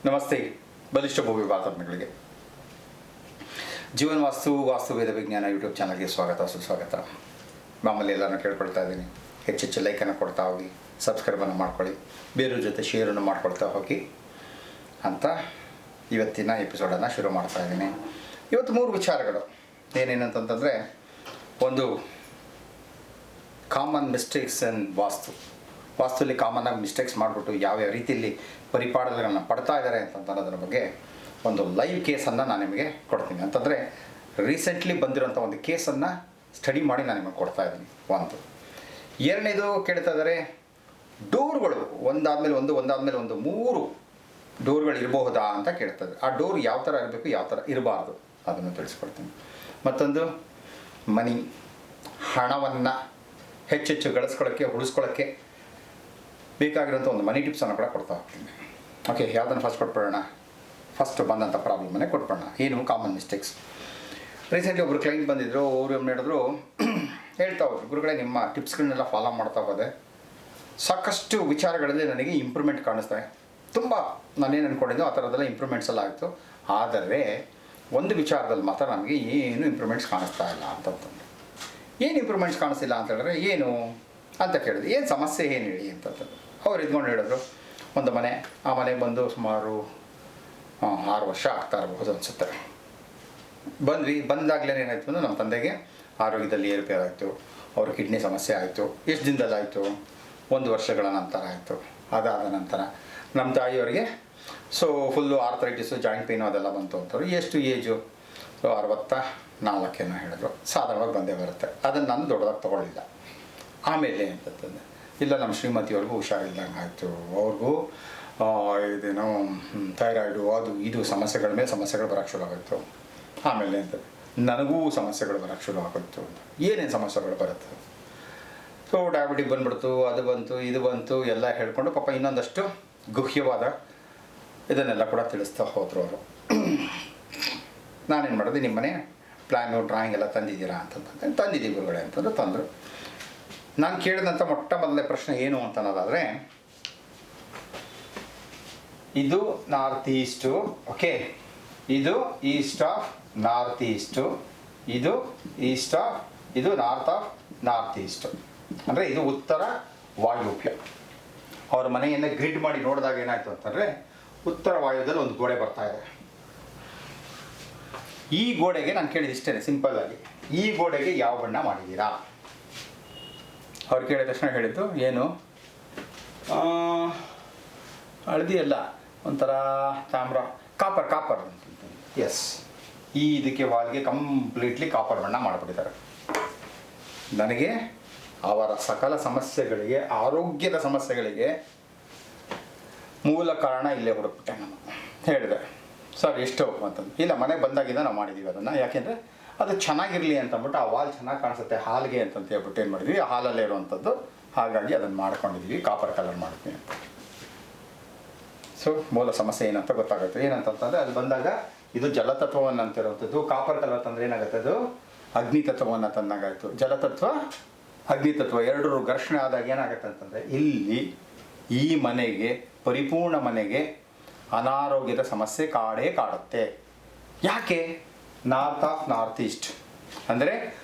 ನಮಸ್ತೆ. ಬಲಿಷ್ಠ ಭೂಮಿ ಭಾರತಜ್ಞಗಳಿಗೆ ಜೀವನ ವಾಸ್ತು ವೇದ ವಿಜ್ಞಾನ ಯೂಟ್ಯೂಬ್ ಚಾನಲ್ಗೆ ಸ್ವಾಗತ ಸುಸ್ವಾಗತ. ಮಾಮೂಲಿ ಎಲ್ಲರೂ ಕೇಳ್ಕೊಳ್ತಾ ಇದ್ದೀನಿ, ಹೆಚ್ಚೆಚ್ಚು ಲೈಕನ್ನು ಕೊಡ್ತಾ ಹೋಗಿ, ಸಬ್ಸ್ಕ್ರೈಬನ್ನು ಮಾಡ್ಕೊಳ್ಳಿ, ಬೇರೆಯವ್ರ ಜೊತೆ ಶೇರನ್ನು ಮಾಡ್ಕೊಳ್ತಾ ಹೋಗಿ ಅಂತ ಇವತ್ತಿನ ಎಪಿಸೋಡನ್ನು ಶುರು ಮಾಡ್ತಾ ಇದ್ದೀನಿ. ಇವತ್ತು 3 ವಿಚಾರಗಳು ಏನೇನಂತಂದರೆ, ಒಂದು ಕಾಮನ್ ಮಿಸ್ಟೇಕ್ಸ್ ಆ್ಯಂಡ್ ವಾಸ್ತುಲಿ ಕಾಮನ್ನಾಗಿ ಮಿಸ್ಟೇಕ್ಸ್ ಮಾಡಿಬಿಟ್ಟು ಯಾವ್ಯಾವ ರೀತಿಯಲ್ಲಿ ಪರಿಪಾಠಗಳನ್ನು ಪಡ್ತಾ ಇದ್ದಾರೆ ಅಂತನ್ನೋದ್ರ ಬಗ್ಗೆ ಒಂದು ಲೈವ್ ಕೇಸನ್ನು ನಾನು ನಿಮಗೆ ಕೊಡ್ತೀನಿ. ಅಂತಂದರೆ ರೀಸೆಂಟ್ಲಿ ಬಂದಿರೋಂಥ ಒಂದು ಕೇಸನ್ನು ಸ್ಟಡಿ ಮಾಡಿ ನಾನು ನಿಮಗೆ ಕೊಡ್ತಾ ಇದ್ದೀನಿ. ಒಂದು ಎರಡನೇದು ಕೇಳ್ತಾ ಇದ್ದಾರೆ, ಡೋರ್ಗಳು ಒಂದಾದಮೇಲೆ ಒಂದು 3 ಡೋರ್ಗಳು ಇರಬಹುದಾ ಅಂತ ಕೇಳ್ತಾರೆ. ಆ ಡೋರ್ ಯಾವ ಥರ ಇರಬೇಕು, ಯಾವ ಥರ ಇರಬಾರ್ದು ಅದನ್ನು ತಿಳಿಸ್ಕೊಡ್ತೀನಿ. ಮತ್ತೊಂದು ಮನಿ, ಹಣವನ್ನು ಹೆಚ್ಚೆಚ್ಚು ಗಳಿಸ್ಕೊಳ್ಳೋಕ್ಕೆ, ಉಳಿಸ್ಕೊಳ್ಳೋಕ್ಕೆ ಬೇಕಾಗಿರೋಂಥ ಒಂದು ಮನಿ ಟಿಪ್ಸನ್ನು ಕೂಡ ಕೊಡ್ತಾ ಹೋಗ್ತೀನಿ. ಓಕೆ, ಯಾವುದನ್ನು ಫಸ್ಟ್ ಕೊಟ್ಬಿಡೋಣ. ಫಸ್ಟ್ ಬಂದಂಥ ಪ್ರಾಬ್ಲಮನ್ನೇ ಕೊಟ್ಬಿಡೋಣ. ಏನು ಕಾಮನ್ ಮಿಸ್ಟೇಕ್ಸ್. ರೀಸೆಂಟ್ಲಿ ಒಬ್ಬರು ಕ್ಲೈಂಟ್ ಬಂದಿದ್ದರು. ಅವರು ಏನು ಹೇಳಿದ್ರು, ಹೇಳ್ತಾ ಹೋದ್ರು, ಗುರುಗಳೇ ನಿಮ್ಮ ಟಿಪ್ಸ್ಗಳನ್ನೆಲ್ಲ ಫಾಲೋ ಮಾಡ್ತಾ ಹೋದೆ, ಸಾಕಷ್ಟು ವಿಚಾರಗಳಲ್ಲಿ ನನಗೆ ಇಂಪ್ರೂವ್ಮೆಂಟ್ ಕಾಣಿಸ್ತಾರೆ. ತುಂಬ ನಾನೇನು ಅಂದ್ಕೊಂಡಿದ್ದೋ ಆ ಥರದ್ದೆಲ್ಲ ಇಂಪ್ರೂವ್ಮೆಂಟ್ಸ್ ಎಲ್ಲ ಆಯಿತು. ಆದರೆ ಒಂದು ವಿಚಾರದಲ್ಲಿ ಮಾತ್ರ ನನಗೆ ಏನು ಇಂಪ್ರೂವ್ಮೆಂಟ್ಸ್ ಕಾಣಿಸ್ತಾ ಇಲ್ಲ ಅಂತಂತಂದು. ಏನು ಇಂಪ್ರೂವ್ಮೆಂಟ್ಸ್ ಕಾಣಿಸ್ತಿಲ್ಲ ಅಂತ ಹೇಳಿದ್ರೆ ಏನು ಅಂತ ಕೇಳಿದ್ರು. ಏನು ಸಮಸ್ಯೆ ಏನು ಹೇಳಿ ಅಂತಂತಂದು. ಅವ್ರು ಇದ್ಕೊಂಡು ಹೇಳಿದ್ರು, ಒಂದು ಮನೆ, ಆ ಮನೆಗೆ ಬಂದು ಸುಮಾರು 6 ವರ್ಷ ಆಗ್ತಾ ಇರಬಹುದು ಅನಿಸುತ್ತೆ. ಬಂದಾಗಲೇ ಏನಾಯಿತು ಅಂದರೆ, ನಮ್ಮ ತಂದೆಗೆ ಆರೋಗ್ಯದಲ್ಲಿ ಏರುಪೇರಾಯಿತು. ಅವರು ಕಿಡ್ನಿ ಸಮಸ್ಯೆ ಆಯಿತು. ಎಷ್ಟು ದಿನದಲ್ಲಾಯಿತು? 1 ವರ್ಷಗಳ ನಂತರ ಆಯಿತು. ಅದಾದ ನಂತರ ನಮ್ಮ ತಾಯಿಯವರಿಗೆ ಫುಲ್ಲು ಆರ್ಥರೈಟಿಸು, ಜಾಯಿಂಟ್ ಪೇನು ಅದೆಲ್ಲ ಬಂತು ಅಂತವ್ರು. ಎಷ್ಟು ಏಜು? 64 ಹೇಳಿದ್ರು. ಸಾಧಾರಣವಾಗಿ ಬಂದೇ ಬರುತ್ತೆ. ಅದನ್ನು ನಾನು ದೊಡ್ಡದಾಗಿ ತೊಗೊಳ್ಳಿಲ್ಲ. ಆಮೇಲೆ ಅಂತಂತಂದೆ, ಇಲ್ಲ ನಮ್ಮ ಶ್ರೀಮತಿಯವ್ರಿಗೂ ಹುಷಾರಿಲ್ದಂಗೆ ಆಯಿತು. ಅವ್ರಿಗೂ ಇದೇನೋ ಥೈರಾಯ್ಡು, ಅದು ಇದು ಸಮಸ್ಯೆಗಳ ಮೇಲೆ ಸಮಸ್ಯೆಗಳು ಬರೋಕ್ಕೆ ಶುರು ಆಗೋಯ್ತು. ಆಮೇಲೆ ಅಂತ ನನಗೂ ಸಮಸ್ಯೆಗಳು ಬರೋಕ್ಕೆ ಶುರು ಆಗೋಯ್ತು. ಏನೇನು ಸಮಸ್ಯೆಗಳು ಬರುತ್ತೆ? ಡಯಾಬಿಟಿಕ್ ಬಂದುಬಿಡ್ತು, ಅದು ಬಂತು, ಇದು ಬಂತು ಎಲ್ಲ ಹೇಳ್ಕೊಂಡು ಪಾಪ ಇನ್ನೊಂದಷ್ಟು ಗುಹ್ಯವಾದ ಇದನ್ನೆಲ್ಲ ಕೂಡ ತಿಳಿಸ್ತಾ ಹೋದರು ಅವರು. ನಾನೇನು ಮಾಡೋದು, ನಿಮ್ಮನೆ ಪ್ಲ್ಯಾನು ಡ್ರಾಯಿಂಗ್ ಎಲ್ಲ ತಂದಿದ್ದೀರಾ ಅಂತಂದ್ರೆ, ತಂದಿದ್ದೀವಿ ಗುರುಗಳೇ ಅಂತಂದ್ರೆ ತಂದರು. ನಾನು ಕೇಳಿದಂಥ ಮೊದಲನೇ ಪ್ರಶ್ನೆ ಏನು ಅಂತ ಅನ್ನೋದಾದರೆ, ಇದು ನಾರ್ತ್ ಈಸ್ಟು, ಓಕೆ, ಇದು ಈಸ್ಟ್ ಆಫ್ ನಾರ್ತ್ ಈಸ್ಟು, ಇದು ಈಸ್ಟ್ ಆಫ್, ಇದು ನಾರ್ತ್ ಆಫ್ ನಾರ್ತ್ ಈಸ್ಟು, ಅಂದರೆ ಇದು ಉತ್ತರ ವಾಯುವ್ಯ. ಅವ್ರ ಮನೆಯನ್ನು ಗ್ರಿಡ್ ಮಾಡಿ ನೋಡಿದಾಗ ಏನಾಯಿತು ಅಂತಂದರೆ, ಉತ್ತರ ವಾಯುವ್ಯದಲ್ಲಿ ಒಂದು ಗೋಡೆ ಬರ್ತಾ ಇದೆ. ಈ ಗೋಡೆಗೆ ನಾನು ಕೇಳಿದ ಇಷ್ಟೇ ಸಿಂಪಲ್ಲಾಗಿ, ಈ ಗೋಡೆಗೆ ಯಾವ ಬಣ್ಣ ಮಾಡಿದ್ದೀರಾ? ಅವ್ರು ಕೇಳಿದ ತಕ್ಷಣ ಹೇಳಿದ್ದು, ಏನು ಹಳದಿ ಅಲ್ಲ, ಒಂಥರ ತಾಮ್ರ, ಕಾಪರ್ ಅಂತ. ಎಸ್, ಇದಕ್ಕೆ ವಾಲ್ಗೆ ಕಂಪ್ಲೀಟ್ಲಿ ಕಾಪರ್ ಬಣ್ಣ ಮಾಡಿಬಿಟ್ಟಿದ್ದಾರೆ. ನನಗೆ ಅವರ ಸಕಲ ಸಮಸ್ಯೆಗಳಿಗೆ, ಆರೋಗ್ಯದ ಸಮಸ್ಯೆಗಳಿಗೆ ಮೂಲ ಕಾರಣ ಇಲ್ಲೇ ಹುಡುಕ್ಬಿಟ್ಟೆ. ನಾನು ಹೇಳಿದೆ, ಸರ್ ಎಷ್ಟು ಅಂತಂದು. ಇಲ್ಲ, ಮನೆಗೆ ಬಂದಾಗಿಂದ ನಾವು ಮಾಡಿದ್ದೀವಿ ಅದನ್ನು, ಯಾಕೆಂದರೆ ಅದು ಚೆನ್ನಾಗಿರಲಿ ಅಂತಂದ್ಬಿಟ್ಟು, ಆ ವಾಲ್ ಚೆನ್ನಾಗಿ ಕಾಣಿಸುತ್ತೆ ಹಾಲ್ಗೆ ಅಂತಂತ ಹೇಳ್ಬಿಟ್ಟು ಏನು ಮಾಡಿದ್ವಿ, ಹಾಲಲ್ಲೇ ಇರುವಂಥದ್ದು, ಹಾಗಾಗಿ ಅದನ್ನು ಮಾಡ್ಕೊಂಡಿದ್ದೀವಿ, ಕಾಪರ್ ಕಲರ್ ಮಾಡಿದ್ವಿ ಅಂತ. ಮೂಲ ಸಮಸ್ಯೆ ಏನಂತ ಗೊತ್ತಾಗುತ್ತೆ. ಏನಂತಂದರೆ, ಅಲ್ಲಿ ಬಂದಾಗ ಇದು ಜಲತತ್ವವನ್ನು ಅಂತಿರುವಂಥದ್ದು, ಕಾಪರ್ ಕಲರ್ ತಂದರೆ ಏನಾಗುತ್ತೆ, ಅದು ಅಗ್ನಿತತ್ವವನ್ನು ತಂದಾಗಾಯಿತು. ಜಲತತ್ವ, ಅಗ್ನಿತತ್ವ ಎರಡರೂ ಘರ್ಷಣೆ ಆದಾಗ ಏನಾಗುತ್ತೆ ಅಂತಂದರೆ, ಇಲ್ಲಿ ಈ ಮನೆಗೆ, ಪರಿಪೂರ್ಣ ಮನೆಗೆ ಅನಾರೋಗ್ಯದ ಸಮಸ್ಯೆ ಕಾಡುತ್ತೆ. ಯಾಕೆ? ನಾರ್ತ್ ಆಫ್ ನಾರ್ತ್ ಈಸ್ಟ್ ಅಂದರೆ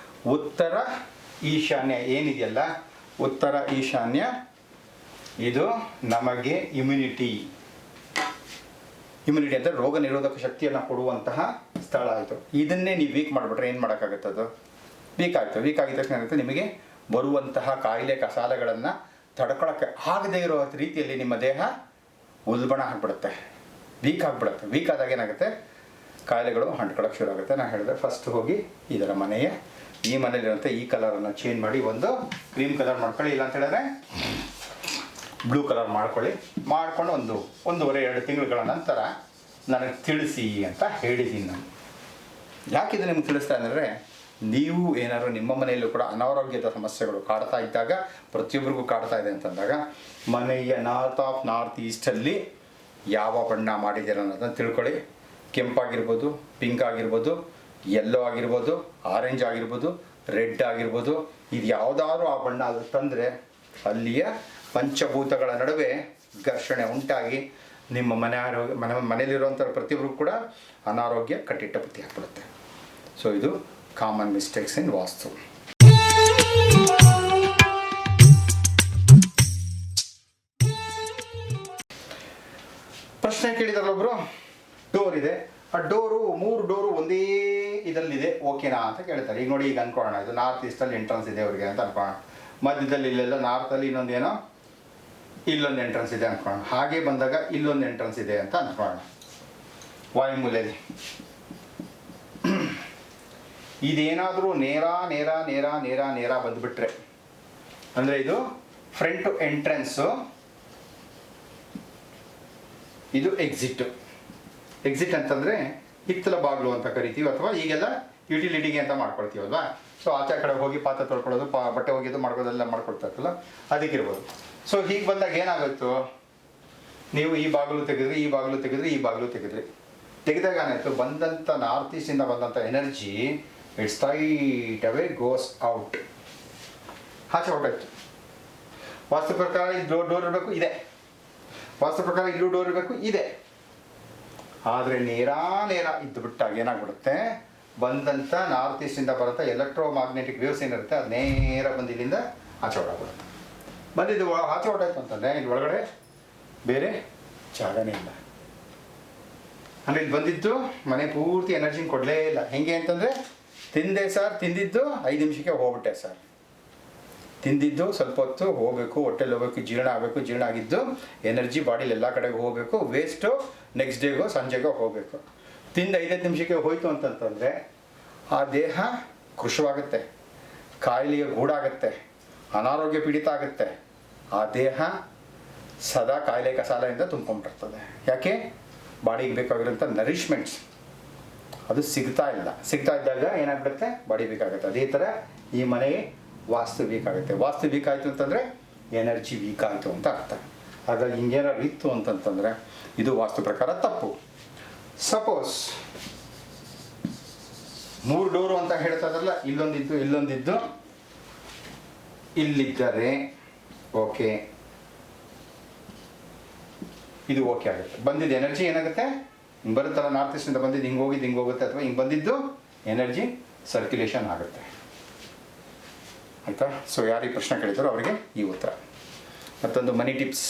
ಉತ್ತರ ಈಶಾನ್ಯ ಏನಿದೆಯಲ್ಲ, ಉತ್ತರ ಈಶಾನ್ಯ, ಇದು ನಮಗೆ ಇಮ್ಯುನಿಟಿ ಅಂದರೆ ರೋಗ ನಿರೋಧಕ ಶಕ್ತಿಯನ್ನು ಕೊಡುವಂತಹ ಸ್ಥಳ ಆಯಿತು. ಇದನ್ನೇ ನೀವು ವೀಕ್ ಮಾಡಿಬಿಟ್ರೆ ಏನು ಮಾಡೋಕ್ಕಾಗುತ್ತೆ? ಅದು ವೀಕ್ ಆಯಿತು. ವೀಕ್ ಆಗಿದ ತಕ್ಷಣ ಏನಾಗುತ್ತೆ, ನಿಮಗೆ ಬರುವಂತಹ ಕಾಯಿಲೆ ಕಸಾಲೆಗಳನ್ನು ತಡ್ಕೊಳ್ಳೋಕ್ಕೆ ಆಗದೇ ಇರೋ ರೀತಿಯಲ್ಲಿ ನಿಮ್ಮ ದೇಹ ಉಲ್ಬಣ ಆಗಿಬಿಡುತ್ತೆ, ವೀಕ್ ಆಗಿಬಿಡುತ್ತೆ. ವೀಕ್ ಆದಾಗ ಏನಾಗುತ್ತೆ, ಕಾಯಿಲೆಗಳು ಅಂಟ್ಕೊಳ್ಳೋಕ್ಕೆ ಶುರು ಆಗುತ್ತೆ. ನಾನು ಹೇಳಿದೆ, ಫಸ್ಟ್ ಹೋಗಿ ಇದರ ಮನೆಯ ಈ ಮನೇಲಿರುವಂಥ ಈ ಕಲರನ್ನು ಚೇಂಜ್ ಮಾಡಿ ಒಂದು ಕ್ರೀಮ್ ಕಲರ್ ಮಾಡ್ಕೊಳ್ಳಿ, ಇಲ್ಲ ಅಂತ ಹೇಳಿದ್ರೆ ಬ್ಲೂ ಕಲರ್ ಮಾಡ್ಕೊಂಡು 1.5-2 ತಿಂಗಳುಗಳ ನಂತರ ನನಗೆ ತಿಳಿಸಿ ಅಂತ ಹೇಳಿದ್ದೀನಿ. ನಾನು ಯಾಕಿದು ನಿಮ್ಗೆ ತಿಳಿಸ್ತಾ ಅಂದರೆ, ನೀವು ಏನಾದ್ರು ನಿಮ್ಮ ಮನೆಯಲ್ಲೂ ಕೂಡ ಅನಾರೋಗ್ಯದ ಸಮಸ್ಯೆಗಳು ಕಾಡ್ತಾ ಇದ್ದಾಗ, ಪ್ರತಿಯೊಬ್ಬರಿಗೂ ಕಾಡ್ತಾ ಇದೆ ಅಂತಂದಾಗ, ಮನೆಯ ನಾರ್ತ್ ಆಫ್ ನಾರ್ತ್ ಈಸ್ಟಲ್ಲಿ ಯಾವ ಬಣ್ಣ ಮಾಡಿದ್ದೀರ ಅನ್ನೋದನ್ನು ತಿಳ್ಕೊಳ್ಳಿ. ಕೆಂಪಾಗಿರ್ಬೋದು, ಪಿಂಕ್ ಆಗಿರ್ಬೋದು, ಯೆಲ್ಲೋ ಆಗಿರ್ಬೋದು, ಆರೆಂಜ್ ಆಗಿರ್ಬೋದು, ರೆಡ್ ಆಗಿರ್ಬೋದು, ಇದು ಯಾವುದಾದ್ರೂ ಆ ಬಣ್ಣ ಅದು ತಂದರೆ ಅಲ್ಲಿಯ ಪಂಚಭೂತಗಳ ನಡುವೆ ಘರ್ಷಣೆ ಉಂಟಾಗಿ ನಿಮ್ಮ ಮನೆಯಲ್ಲಿರುವಂಥ ಪ್ರತಿಯೊಬ್ಬರಿಗೂ ಕೂಡ ಅನಾರೋಗ್ಯ ಕಟ್ಟಿಟ್ಟ ಬುತ್ತಿ ಹಾಕ್ಬಿಡುತ್ತೆ. ಸೊ ಇದು ಕಾಮನ್ ಮಿಸ್ಟೇಕ್ಸ್ ಇನ್ ವಾಸ್ತು. ಪ್ರಶ್ನೆ ಕೇಳಿದಾರಲ್ಲ ಒಬ್ರು, ಡೋರ್ ಇದೆ, ಆ ಡೋರು 3 ಡೋರು ಒಂದೇ ಇದರಲ್ಲಿದೆ, ಓಕೆನಾ ಅಂತ ಕೇಳ್ತಾರೆ. ಈಗ ನೋಡಿ, ಈಗ ಅನ್ಕೊಳ್ಳೋಣ ಇದು ನಾರ್ತ್ ಈಸ್ಟಲ್ಲಿ ಎಂಟ್ರೆನ್ಸ್ ಇದೆ ಅವ್ರಿಗೆ ಅಂತ ಅನ್ಕೊಳ್ಳೋಣ. ಮಧ್ಯದಲ್ಲಿ ಇಲ್ಲೆಲ್ಲ ನಾರ್ತಲ್ಲಿ ಇನ್ನೊಂದೇನೋ ಇಲ್ಲೊಂದು ಎಂಟ್ರೆನ್ಸ್ ಇದೆ ಅನ್ಕೊಳ್ಳೋಣ. ಹಾಗೆ ಬಂದಾಗ ಇಲ್ಲೊಂದು ಎಂಟ್ರೆನ್ಸ್ ಇದೆ ಅಂತ ಅನ್ಕೊಳ್ಳೋಣ ವಾಯುಮೂಲೆಯಲ್ಲಿ. ಇದೇನಾದರೂ ನೇರ ನೇರ ನೇರ ನೇರ ನೇರ ಬಂದುಬಿಟ್ರೆ ಅಂದರೆ ಇದು ಫ್ರಂಟ್ ಎಂಟ್ರೆನ್ಸು, ಇದು ಎಕ್ಸಿಟ್ ಅಂತಂದರೆ ಹಿತ್ತಲ ಬಾಗಿಲು ಅಂತ ಕರಿತೀವಿ, ಅಥವಾ ಈಗೆಲ್ಲ ಯುಟಿಲಿಟಿಗೆ ಅಂತ ಮಾಡ್ಕೊಳ್ತೀವಲ್ವಾ. ಸೊ ಆಚೆ ಕಡೆ ಹೋಗಿ ಪಾತ್ರೆ ತೊಳ್ಕೊಳ್ಳೋದು, ಬಟ್ಟೆ ಹೋಗಿದ್ದು ಮಾಡ್ಕೊಳ್ಳೋದೆಲ್ಲ ಮಾಡ್ಕೊಳ್ತಾರಲ್ಲ, ಅದಕ್ಕಿರ್ಬೋದು. ಸೊ ಹೀಗೆ ಬಂದಾಗ ಏನಾಗುತ್ತೋ, ನೀವು ಈ ಬಾಗಿಲು ತೆಗೆದ್ರಿ, ಈ ಬಾಗಿಲು ತೆಗೆದ್ರಿ, ಈ ಬಾಗಿಲು ತೆಗೆದಾಗ ಏನಾಯಿತು, ಬಂದಂಥ ನಾರ್ತ್ ಈಸ್ಟಿಂದ ಬಂದಂಥ energy it's straight away goes out, ಆಚೆ ಹೊರಟಾಯ್ತು. ವಾಸ್ತು ಪ್ರಕಾರ ಇದು ಡೋರ್ ಇರಬೇಕು, ಇದೆ. ವಾಸ್ತು ಪ್ರಕಾರ ಇಲ್ಲೂ ಡೋರ್ ಇರಬೇಕು, ಇದೆ. ಆದರೆ ನೇರ ಇದ್ದು ಬಿಟ್ಟಾಗ ಏನಾಗ್ಬಿಡುತ್ತೆ, ಬಂದಂಥ ನಾರ್ತ್ ಈಸ್ಟಿಂದ ಬರೋಂಥ ಎಲೆಕ್ಟ್ರೋಮ್ಯಾಗ್ನೆಟಿಕ್ ವೇವ್ಸ್ ಏನಿರುತ್ತೆ ಅದು ನೇರ ಬಂದು ಇಲ್ಲಿಂದ ಆಚೆ ಹೊರಗ್ಬಿಡುತ್ತೆ. ಬಂದಿದ್ದು ಆಚೆ ಹೊರಟಾಯ್ತು ಅಂತಂದರೆ ಇಲ್ಲಿ ಒಳಗಡೆ ಬೇರೆ ಜಾಗನೇ ಇಲ್ಲ. ಅಂದರೆ ಇಲ್ಲಿ ಬಂದಿದ್ದು ಮನೆ ಪೂರ್ತಿ ಎನರ್ಜಿನ ಕೊಡಲೇ ಇಲ್ಲ. ಹೆಂಗೆ ಅಂತಂದರೆ, ತಿಂದೆ ಸರ್, ತಿಂದಿದ್ದು 5 ನಿಮಿಷಕ್ಕೆ ಹೋಗ್ಬಿಟ್ಟೆ ಸರ್, ತಿಂದಿದ್ದು ಸ್ವಲ್ಪ ಹೊತ್ತು ಹೋಗಬೇಕು, ಹೊಟ್ಟೆಲಿ ಹೋಗ್ಬೇಕು, ಜೀರ್ಣ ಆಗಬೇಕು, ಜೀರ್ಣ ಆಗಿದ್ದು ಎನರ್ಜಿ ಬಾಡಿಲಿ ಎಲ್ಲ ಕಡೆಗೆ ಹೋಗಬೇಕು, ವೇಸ್ಟು ನೆಕ್ಸ್ಟ್ ಡೇಗೋ ಸಂಜೆಗೋ ಹೋಗಬೇಕು. ತಿಂದು 5 ನಿಮಿಷಕ್ಕೆ ಹೋಯ್ತು ಅಂತಂತಂದರೆ ಆ ದೇಹ ಕೃಶವಾಗುತ್ತೆ, ಕಾಯಿಲೆಯ ಗೂಡಾಗುತ್ತೆ, ಅನಾರೋಗ್ಯ ಪೀಡಿತ ಆಗುತ್ತೆ. ಆ ದೇಹ ಸದಾ ಕಾಯಿಲೆ ಕಸಾಲೆಯಿಂದ ತುಂಬ್ಕೊಂಡ್ಬಿಟ್ಟಿರ್ತದೆ. ಯಾಕೆ? ಬಾಡಿಗೆ ಬೇಕಾಗಿರೋಂಥ ನರಿಷ್ಮೆಂಟ್ಸ್ ಅದು ಸಿಗ್ತಾ ಇದ್ದಾಗ ಏನಾಗ್ಬಿಡುತ್ತೆ, ಬಾಡಿ ಬೇಕಾಗುತ್ತೆ. ಅದೇ ಥರ ಈ ಮನೆಗೆ ವಾಸ್ತು ವೀಕ್ ಆಗುತ್ತೆ. ವಾಸ್ತು ವೀಕ್ ಆಯಿತು ಅಂತಂದರೆ ಎನರ್ಜಿ ವೀಕ್ ಆಯಿತು ಅಂತ ಅರ್ಥ. ಹಾಗಾಗಿ ಹಿಂಗೇನಾದ್ರು ಇತ್ತು ಅಂತಂತಂದರೆ ಇದು ವಾಸ್ತು ಪ್ರಕಾರ ತಪ್ಪು. ಸಪೋಸ್ 3 ಡೋರು ಅಂತ ಹೇಳ್ತಾ ಇದ್ರಲ್ಲ, ಇಲ್ಲೊಂದಿದ್ದು ಇಲ್ಲಿದ್ದರೆ ಓಕೆ, ಇದು ಓಕೆ ಆಗುತ್ತೆ. ಬಂದಿದ್ದು ಎನರ್ಜಿ ಏನಾಗುತ್ತೆ, ಹಿಂಗೆ ಬರುತ್ತಲ್ಲ, ನಾರ್ತ್ ಈಸ್ಟಿಂದ ಬಂದಿದ್ದು ಹಿಂಗೆ ಹೋಗುತ್ತೆ, ಅಥವಾ ಹಿಂಗೆ ಬಂದಿದ್ದು ಎನರ್ಜಿ ಸರ್ಕ್ಯುಲೇಷನ್ ಆಗುತ್ತೆ. ಆಯಿತಾ? ಸೊ ಯಾರು ಈ ಪ್ರಶ್ನೆ ಕೇಳಿದಾರೋ ಅವರಿಗೆ ಈ ಉತ್ತರ. ಮತ್ತೊಂದು ಮನಿ ಟಿಪ್ಸ್.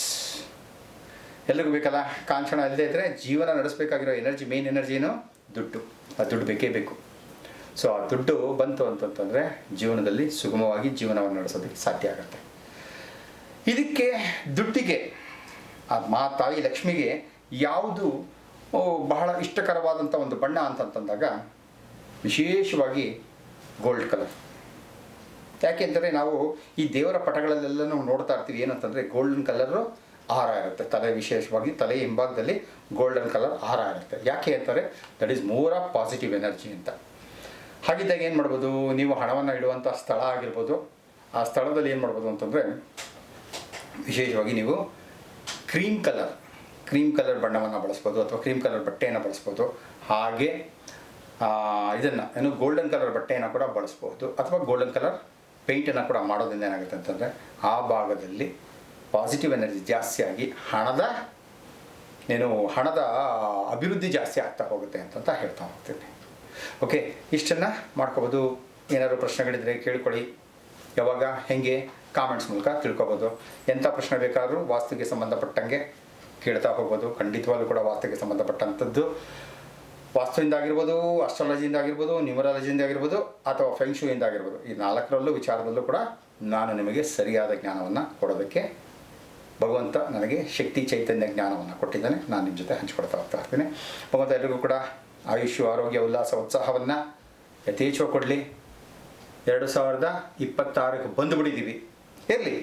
ಎಲ್ಲಿಗೂ ಬೇಕಲ್ಲ, ಕಾಂಚನ ಇಲ್ಲದೆ ಇದ್ದರೆ ಜೀವನ ನಡೆಸಬೇಕಾಗಿರೋ ಮೇನ್ ಎನರ್ಜಿನೂ ದುಡ್ಡು. ಆ ದುಡ್ಡು ಬೇಕೇ ಬೇಕು. ಸೊ ಆ ದುಡ್ಡು ಬಂತು ಅಂತಂತಂದರೆ ಜೀವನದಲ್ಲಿ ಸುಗಮವಾಗಿ ಜೀವನವನ್ನು ನಡೆಸೋದಕ್ಕೆ ಸಾಧ್ಯ ಆಗುತ್ತೆ. ಇದಕ್ಕೆ ದುಡ್ಡಿಗೆ ಆ ತಾಯಿ ಲಕ್ಷ್ಮಿಗೆ ಯಾವುದು ಬಹಳ ಇಷ್ಟಕರವಾದಂಥ ಒಂದು ಬಣ್ಣ ಅಂತಂತಂದಾಗ ವಿಶೇಷವಾಗಿ ಗೋಲ್ಡ್ ಕಲರ್. ಯಾಕೆಂದರೆ ನಾವು ಈ ದೇವರ ಪಟಗಳಲ್ಲೆಲ್ಲ ನಾವು ನೋಡ್ತಾ ಇರ್ತೀವಿ, ಏನಂತಂದರೆ ಗೋಲ್ಡನ್ ಕಲರು ಹಾರ ಇರುತ್ತೆ. ವಿಶೇಷವಾಗಿ ತಲೆ ಹಿಂಭಾಗದಲ್ಲಿ ಗೋಲ್ಡನ್ ಕಲರ್ ಹಾರ ಇರುತ್ತೆ. ಯಾಕೆ ಅಂತಾರೆ, that is more of positive energy ಅಂತ. ಹಾಗಿದ್ದಾಗ ಏನು ಮಾಡ್ಬೋದು, ನೀವು ಹಣವನ್ನು ಇಡುವಂಥ ಸ್ಥಳ ಆಗಿರ್ಬೋದು, ಆ ಸ್ಥಳದಲ್ಲಿ ಏನು ಮಾಡ್ಬೋದು ಅಂತಂದರೆ ವಿಶೇಷವಾಗಿ ನೀವು ಕ್ರೀಮ್ ಕಲರ್ ಬಣ್ಣವನ್ನು ಬಳಸ್ಬೋದು, ಅಥವಾ ಕ್ರೀಮ್ ಕಲರ್ ಬಟ್ಟೆಯನ್ನು ಬಳಸ್ಬೋದು. ಹಾಗೆ ಇದನ್ನು ಗೋಲ್ಡನ್ ಕಲರ್ ಬಟ್ಟೆಯನ್ನು ಕೂಡ ಬಳಸ್ಬೋದು, ಅಥವಾ ಗೋಲ್ಡನ್ ಕಲರ್ ಪೇಂಟನ್ನು ಕೂಡ ಮಾಡೋದ್ರಿಂದ ಏನಾಗುತ್ತೆ ಅಂತಂದರೆ ಆ ಭಾಗದಲ್ಲಿ ಪಾಸಿಟಿವ್ ಎನರ್ಜಿ ಜಾಸ್ತಿ ಆಗಿ ಹಣದ ಅಭಿವೃದ್ಧಿ ಜಾಸ್ತಿ ಆಗ್ತಾ ಹೋಗುತ್ತೆ ಅಂತ ಹೇಳ್ತಾ ಹೋಗ್ತೀನಿ. ಓಕೆ, ಇಷ್ಟನ್ನು ಮಾಡ್ಕೋಬೋದು. ಏನಾದರೂ ಪ್ರಶ್ನೆಗಳಿದ್ರೆ ಕೇಳ್ಕೊಳ್ಳಿ. ಯಾವಾಗ ಹೆಂಗೆ ಕಾಮೆಂಟ್ಸ್ ಮೂಲಕ ತಿಳ್ಕೊಬೋದು. ಎಂಥ ಪ್ರಶ್ನೆ ಬೇಕಾದರೂ ವಾಸ್ತುಗೆ ಸಂಬಂಧಪಟ್ಟಂಗೆ ಕೇಳ್ತಾ ಹೋಗ್ಬೋದು. ಖಂಡಿತವಾಗ್ಲೂ ಕೂಡ ವಾಸ್ತುಗೆ ಸಂಬಂಧಪಟ್ಟಂಥದ್ದು, ವಾಸ್ತುವಿಂದ ಆಗಿರ್ಬೋದು, ಅಸ್ಟ್ರಾಲಜಿಯಿಂದ ಆಗಿರ್ಬೋದು, ನ್ಯೂಮರಾಲಜಿಯಿಂದ ಆಗಿರ್ಬೋದು, ಅಥವಾ ಫೆಂಗ್ಶೂಯಿಂದ ಆಗಿರ್ಬೋದು, ಈ 4ರಲ್ಲೂ ವಿಚಾರದಲ್ಲೂ ಕೂಡ ನಾನು ನಿಮಗೆ ಸರಿಯಾದ ಜ್ಞಾನವನ್ನು ಕೊಡೋದಕ್ಕೆ ಭಗವಂತ ನನಗೆ ಶಕ್ತಿ ಚೈತನ್ಯ ಜ್ಞಾನವನ್ನು ಕೊಟ್ಟಿದ್ದಾನೆ. ನಾನು ನಿಮ್ಮ ಜೊತೆ ಹಂಚ್ಕೊಳ್ತಾ ಹೋಗ್ತಾ ಇರ್ತೀನಿ. ಭಗವಂತ ಎಲ್ಲರಿಗೂ ಕೂಡ ಆಯುಷ್ಯ, ಆರೋಗ್ಯ, ಉಲ್ಲಾಸ, ಉತ್ಸಾಹವನ್ನು ಯಥೇಚ್ಛವಾಗಿ ಕೊಡಲಿ. 2026ಕ್ಕೆ ಬಂದುಬಿಟ್ಟಿದ್ದೀವಿ. ಇರಲಿ,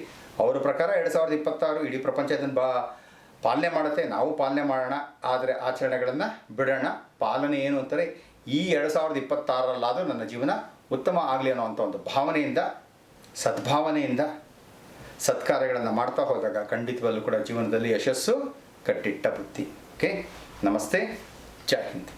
ಅವರ ಪ್ರಕಾರ 2026 ಇಡೀ ಪ್ರಪಂಚ ಇದನ್ನು ಪಾಲನೆ ಮಾಡುತ್ತೆ, ನಾವು ಪಾಲನೆ ಮಾಡೋಣ. ಆದರೆ ಆಚರಣೆಗಳನ್ನು ಬಿಡೋಣ. ಪಾಲನೆ ಏನು ಅಂತಾರೆ, ಈ 2026ರಲ್ಲಾದರೂ ನನ್ನ ಜೀವನ ಉತ್ತಮ ಆಗಲಿ ಅನ್ನೋವಂಥ ಒಂದು ಭಾವನೆಯಿಂದ, ಸದ್ಭಾವನೆಯಿಂದ ಸತ್ಕಾರ್ಯಗಳನ್ನು ಮಾಡ್ತಾ ಹೋದಾಗ ಖಂಡಿತವಲ್ಲೂ ಕೂಡ ಜೀವನದಲ್ಲಿ ಯಶಸ್ಸು ಕಟ್ಟಿಟ್ಟ ಬುತ್ತಿ. ಓಕೆ, ನಮಸ್ತೆ, ಜೈ ಹಿಂದ್.